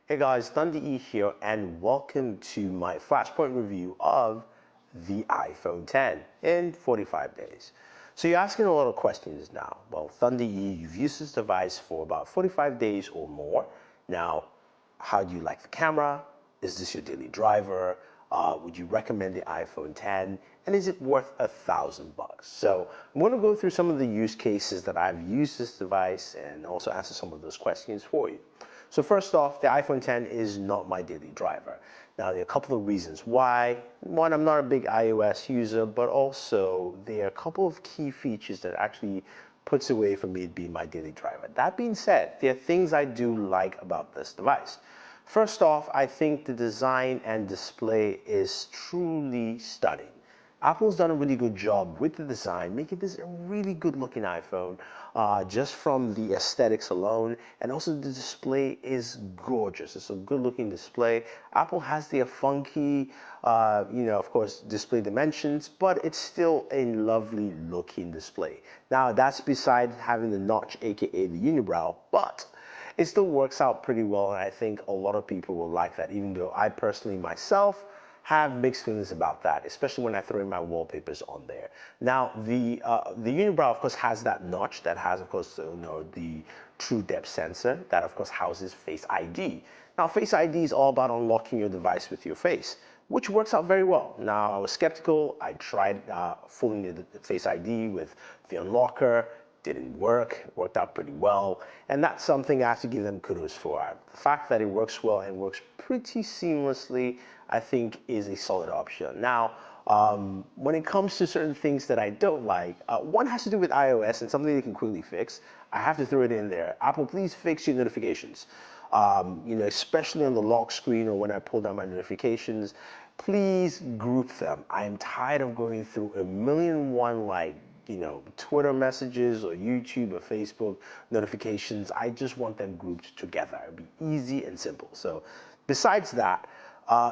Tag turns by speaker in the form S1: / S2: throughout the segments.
S1: Hey guys, Thunder E here, and welcome to my Flashpoint review of the iPhone X in 45 days. So you're asking a lot of questions now. Well, Thunder E, you've used this device for about 45 days or more. Now, how do you like the camera? Is this your daily driver? Would you recommend the iPhone X? And is it worth $1,000? So I'm going to go through some of the use cases that I've used this device and also answer some of those questions for you. So first off, the iPhone X is not my daily driver. Now, there are a couple of reasons why. One, I'm not a big iOS user, but also there are a couple of key features that actually puts away from me to be my daily driver. That being said, there are things I do like about this device. First off, I think the design and display is truly stunning. Apple's done a really good job with the design, making this a really good looking iPhone, just from the aesthetics alone. And also the display is gorgeous. It's a good looking display. Apple has their funky, of course, display dimensions, but it's still a lovely looking display. Now that's beside having the notch, AKA the unibrow, but it still works out pretty well. And I think a lot of people will like that, even though I personally myself have mixed feelings about that, especially when I throw in my wallpapers on there. Now, the unibrow, of course, has that notch that has, of course, the true depth sensor that, of course, houses Face ID. Now, Face ID is all about unlocking your device with your face, which works out very well. Now, I was skeptical. I tried fooling the Face ID with the unlocker. Didn't work. It worked out pretty well, and that's something I have to give them kudos for. The fact that it works well and works pretty seamlessly, I think, is a solid option. Now, when it comes to certain things that I don't like, one has to do with iOS and something they can quickly fix. I have to throw it in there. Apple, please fix your notifications. Especially on the lock screen or when I pull down my notifications, please group them. I am tired of going through a million and one Twitter messages or YouTube or Facebook notifications. I just want them grouped together. It'd be easy and simple. So besides that,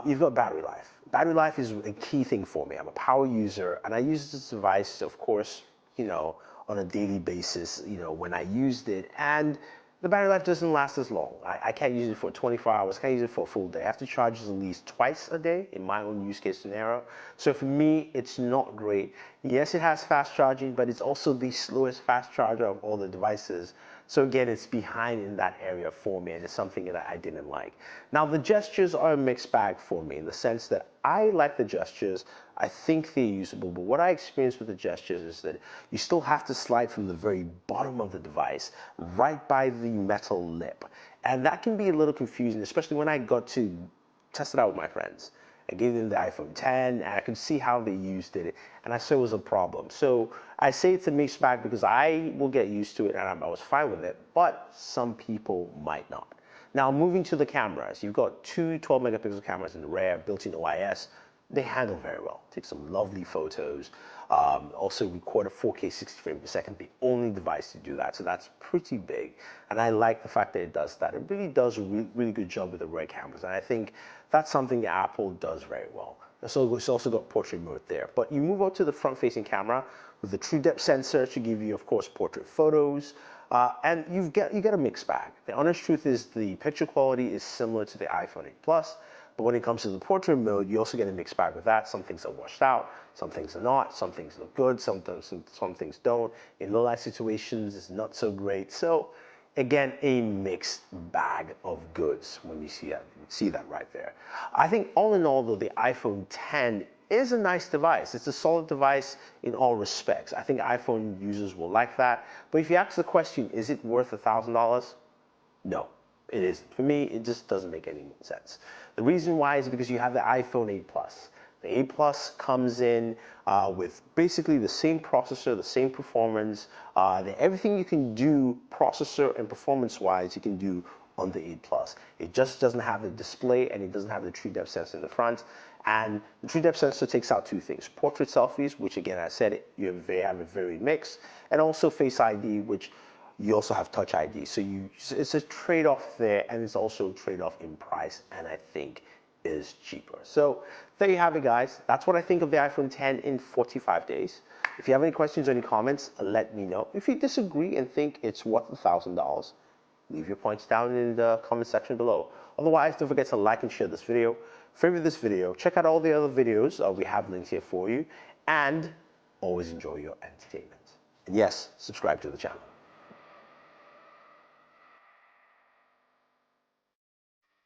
S1: you've got battery life. Battery life is a key thing for me. I'm a power user, and I use this device, of course, on a daily basis, when I used it. And the battery life doesn't last as long. I can't use it for 24 hours. I can't use it for a full day. I have to charge it at least twice a day in my own use case scenario. So for me, it's not great. Yes, it has fast charging, but it's also the slowest fast charger of all the devices. So again, it's behind in that area for me, and it's something that I didn't like. Now, the gestures are a mixed bag for me in the sense that I like the gestures. I think they're usable, but what I experienced with the gestures is that you still have to slide from the very bottom of the device right by the metal lip. And that can be a little confusing, especially when I got to test it out with my friends. I gave them the iPhone X, and I could see how they used it, and I saw it was a problem. So I say it's a mixed bag because I will get used to it, and I was fine with it, but some people might not. Now, moving to the cameras, you've got two 12-megapixel cameras in the rear, built-in OIS. They handle very well. Take some lovely photos. Also record a 4K 60 frames per second, the only device to do that. So that's pretty big. And I like the fact that it does that. It really does a really good job with the rear cameras. And I think that's something that Apple does very well. So it's also got portrait mode there. But you move up to the front-facing camera with the true depth sensor to give you, of course, portrait photos. And you get a mixed bag. The honest truth is the picture quality is similar to the iPhone 8 Plus. But when it comes to the portrait mode, you also get a mixed bag with that. Some things are washed out, some things are not, some things look good, some things don't. In low light situations, it's not so great. So again, a mixed bag of goods when you see that right there. I think all in all, though, the iPhone X is a nice device. It's a solid device in all respects. I think iPhone users will like that. But if you ask the question, is it worth $1,000? No. It isn't. For me, it just doesn't make any sense. The reason why is because you have the iPhone 8 Plus. The 8 Plus comes in with basically the same processor, the same performance. Everything you can do processor and performance-wise, you can do on the 8 Plus. It just doesn't have the display, and it doesn't have the true depth sensor in the front. And the true depth sensor takes out two things: portrait selfies, which again, I said, you have a very mix, and also Face ID, which you also have Touch ID. So it's a trade-off there, and it's also a trade-off in price, and I think is cheaper. So there you have it, guys. That's what I think of the iPhone X in 45 days. If you have any questions or any comments, let me know. If you disagree and think it's worth $1,000, leave your points down in the comment section below. Otherwise, don't forget to like and share this video, favorite this video, check out all the other videos we have linked here for you, and always enjoy your entertainment. And yes, subscribe to the channel.